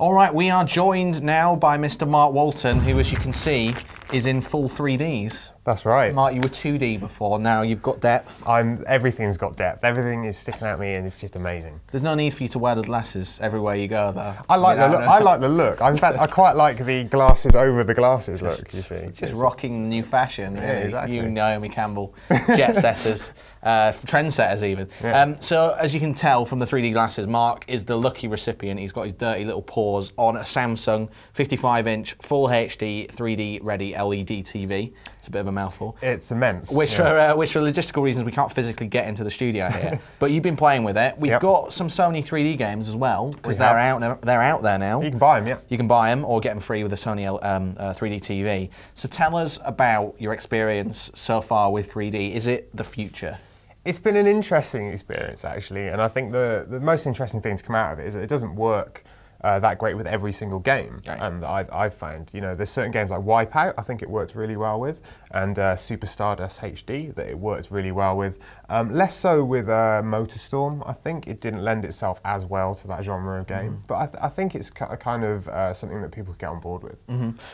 All right, we are joined now by Mr. Mark Walton, who, as you can see, is in full 3Ds. That's right. Mark, you were 2D before, now you've got depth. Everything's got depth. Everything is sticking at me and it's just amazing. There's no need for you to wear the glasses everywhere you go, though. I like the look. I like the look. In fact, I quite like the glasses over the glasses look, you see. Just rocking the new fashion, really. Yeah, exactly. You, Naomi Campbell, jet setters, trendsetters even. Yeah. So, as you can tell from the 3D glasses, Mark is the lucky recipient. He's got his dirty little paws on a Samsung 55-inch Full HD 3D ready LED TV. It's a bit of a mouthful. It's immense. Which for logistical reasons we can't physically get into the studio here. But you've been playing with it. We've got some Sony 3D games as well, because they're out there now. You can buy them, yeah. You can buy them or get them free with a Sony 3D TV. So tell us about your experience so far with 3D. Is it the future? It's been an interesting experience, actually, and I think the most interesting thing to come out of it is that it doesn't work that great with every single game that I've found. You know, there's certain games like Wipeout, I think it works really well with, and Super Stardust HD that it works really well with. Less so with MotorStorm, I think. It didn't lend itself as well to that genre of game, but I think it's kind of something that people get on board with.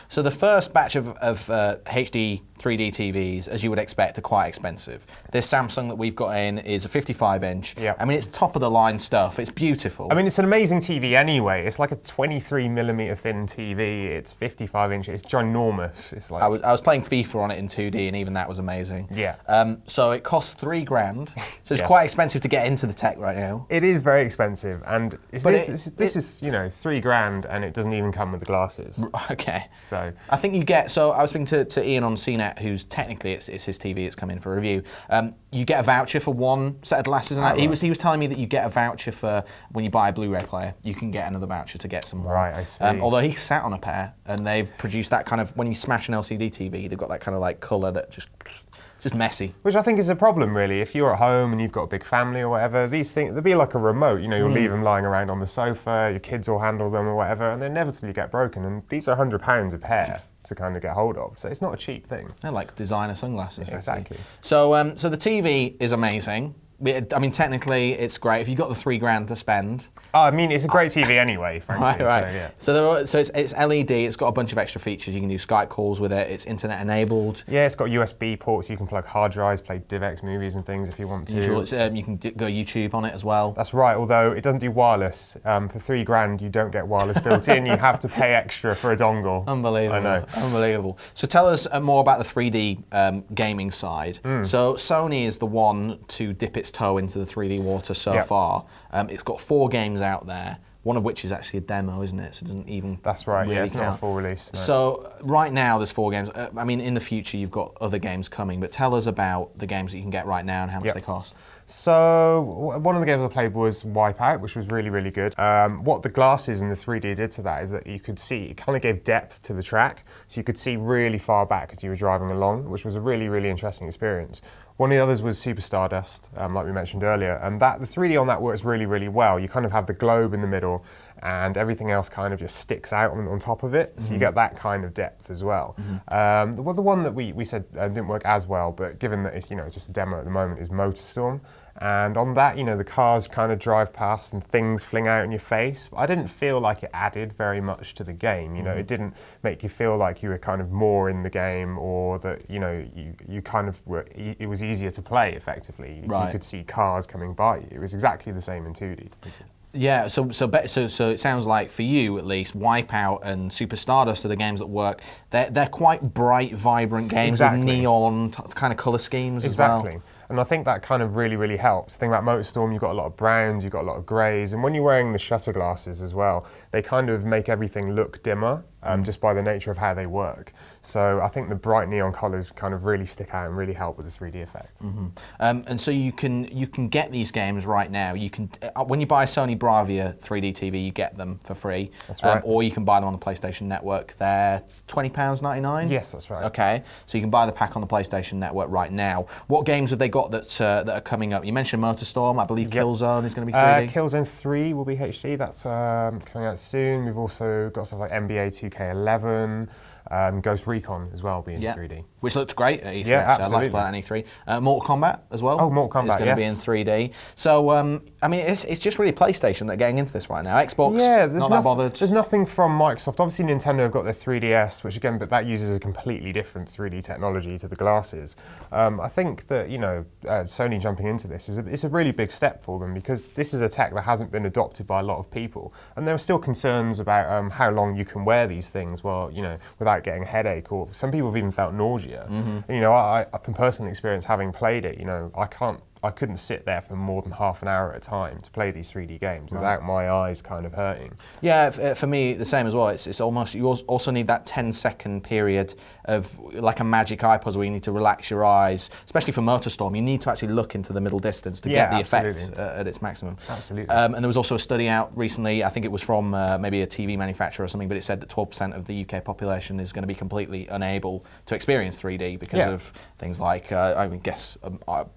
So the first batch of HD 3D TVs, as you would expect, are quite expensive. This Samsung that we've got in is a 55-inch. Yeah. I mean, it's top of the line stuff. It's beautiful. I mean, it's an amazing TV anyway. It's like a 23mm thin TV. It's 55 inches. It's ginormous. It's like I was playing FIFA on it in 2D, and even that was amazing. Yeah. So it costs $3,000. So it's quite expensive to get into the tech right now. It is very expensive, and this is, you know, $3,000, and it doesn't even come with the glasses. Okay. So I think you get. So I was speaking to Ian on CNET, who's technically it's his TV. It's come in for review. You get a voucher for one set of glasses, and he was telling me that you get a voucher for when you buy a Blu-ray player. You can get another voucher to get some more. Right, I see. Although he sat on a pair, and they've produced that kind of, when you smash an LCD TV, they've got that kind of like colour that just messy. Which I think is a problem, really. If you're at home and you've got a big family or whatever, these things, they'll be like a remote. You know, you'll leave them lying around on the sofa, your kids will handle them or whatever, and they inevitably get broken. And these are £100 a pair to kind of get hold of, so it's not a cheap thing. They're like designer sunglasses. Yeah, exactly. So, so the TV is amazing. I mean, technically, it's great. If you've got the $3,000 to spend. Oh, I mean, it's a great TV anyway, frankly. Right. So it's LED. It's got a bunch of extra features. You can do Skype calls with it. It's internet enabled. Yeah, it's got USB ports. You can plug hard drives, play DivX movies and things if you want to. You can go YouTube on it as well. That's right. Although it doesn't do wireless. For $3,000, you don't get wireless built in. You have to pay extra for a dongle. Unbelievable. I know. Unbelievable. So tell us more about the 3D gaming side. So Sony is the one to dip its toe into the 3D water so far. It's got 4 games out there, one of which is actually a demo, isn't it? So it doesn't even That's right, really it's count. not a full release. No. So right now there's 4 games. I mean, in the future you've got other games coming, but tell us about the games that you can get right now and how much they cost. So one of the games I played was Wipeout, which was really, really good. What the glasses and the 3D did to that is that you could see, it kind of gave depth to the track, so you could see really far back as you were driving along, which was a really, really interesting experience. One of the others was Super Stardust, like we mentioned earlier, and the 3D on that works really, really well. You kind of have the globe in the middle, and everything else kind of just sticks out on top of it, so you get that kind of depth as well. The one that we said didn't work as well, but given that it's, you know, just a demo at the moment, is MotorStorm. And on that, you know, the cars kind of drive past and things fling out in your face. I didn't feel like it added very much to the game. You know, it didn't make you feel like you were kind of more in the game, or that, you know, you kind of were, it was easier to play effectively. You could see cars coming by you. It was exactly the same in 2D. Yeah, so it sounds like for you at least, Wipeout and Super Stardust are the games that work. They're quite bright, vibrant games with neon kind of colour schemes as well. Exactly. And I think that kind of really, really helps. The thing about MotorStorm, you've got a lot of browns, you've got a lot of greys, and when you're wearing the shutter glasses as well, they kind of make everything look dimmer, just by the nature of how they work. So I think the bright neon colours kind of really stick out and really help with the 3D effect. And so you can get these games right now. You can when you buy a Sony Bravia 3D TV, you get them for free. That's right. Or you can buy them on the PlayStation Network. They're £20.99. Yes, that's right. Okay, so you can buy the pack on the PlayStation Network right now. What games have they got that are coming up? You mentioned MotorStorm. I believe Killzone is going to be 3D. Killzone 3 will be HD. That's coming out soon. We've also got stuff like NBA 2K11. Ghost Recon as well being 3D. Which looked great at E3. Yeah, actually. absolutely. I'd like to play that at E3. Mortal Kombat as well. Oh, Mortal Kombat, is going to be in 3D. So, I mean, it's just really PlayStation that are getting into this right now. Xbox, not that bothered. There's nothing from Microsoft. Obviously, Nintendo have got their 3DS, which again, but that uses a completely different 3D technology to the glasses. I think that, you know, Sony jumping into this it's a really big step for them, because this is a tech that hasn't been adopted by a lot of people, and there are still concerns about how long you can wear these things, well, you know, without getting a headache, or some people have even felt nausea. And, you know, I from personal experience, having played it, you know, I couldn't sit there for more than half an hour at a time to play these 3D games without my eyes kind of hurting. Yeah, for me, the same as well. It's almost, you also need that 10-second period of like a magic eye puzzle where you need to relax your eyes, especially for MotorStorm. You need to actually look into the middle distance to get the effect at its maximum. Absolutely. And there was also a study out recently, I think it was from maybe a TV manufacturer or something, but it said that 12% of the UK population is going to be completely unable to experience 3D because of things like, I would guess,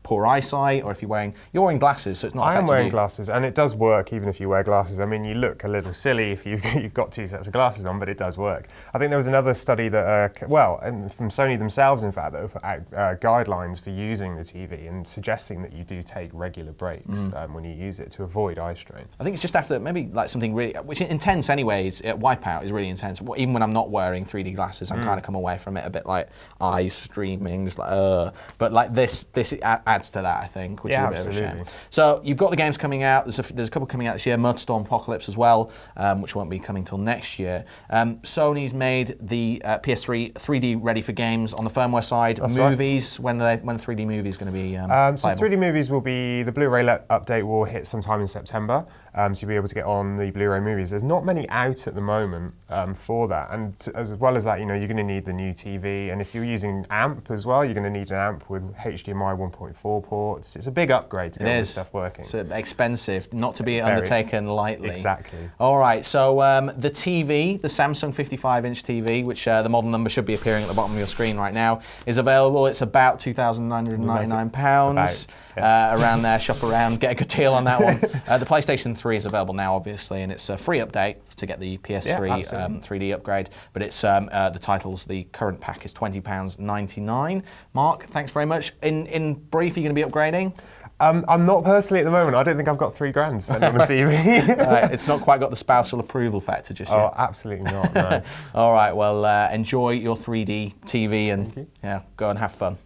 poor eyesight, or if you're wearing glasses, so it's not affecting you. I am wearing glasses, and it does work even if you wear glasses. I mean, you look a little silly if you've got two sets of glasses on, but it does work. I think there was another study that, and from Sony themselves, in fact, that put out guidelines for using the TV and suggesting that you do take regular breaks when you use it to avoid eye strain. I think it's just after maybe like something really, which is intense anyways. Wipeout is really intense. Even when I'm not wearing 3D glasses, I'm kind of come away from it a bit like eyes streaming, just like But like this adds to that, I think, which is a bit of a shame. So you've got the games coming out. There's a couple coming out this year. MotorStorm Apocalypse as well, which won't be coming till next year. Sony's made the PS3 3D ready for games on the firmware side. That's movies, when the 3D movie is going to be so 3D movies will be, the Blu-ray update will hit sometime in September. So you'll be able to get on the Blu-ray movies. There's not many out at the moment for that, and as well as that, you know, you're going to need the new TV, and if you're using AMP as well, you're going to need an AMP with HDMI 1.4 ports. It's a big upgrade to get all this stuff working. It's expensive, not to be undertaken lightly. Exactly. All right, so the TV, the Samsung 55-inch TV, which the model number should be appearing at the bottom of your screen right now, is available. It's about £2,999. Around there, shop around, get a good deal on that one. The PlayStation 3 is available now, obviously, and it's a free update to get the PS3 3D upgrade. But it's the titles, the current pack is £20.99. Mark, thanks very much. In brief, are you going to be upgrading? I'm not personally at the moment. I don't think I've got £3 spent on the TV. Right, it's not quite got the spousal approval factor just yet. Oh, absolutely not, no. All right, well, enjoy your 3D TV and go and have fun.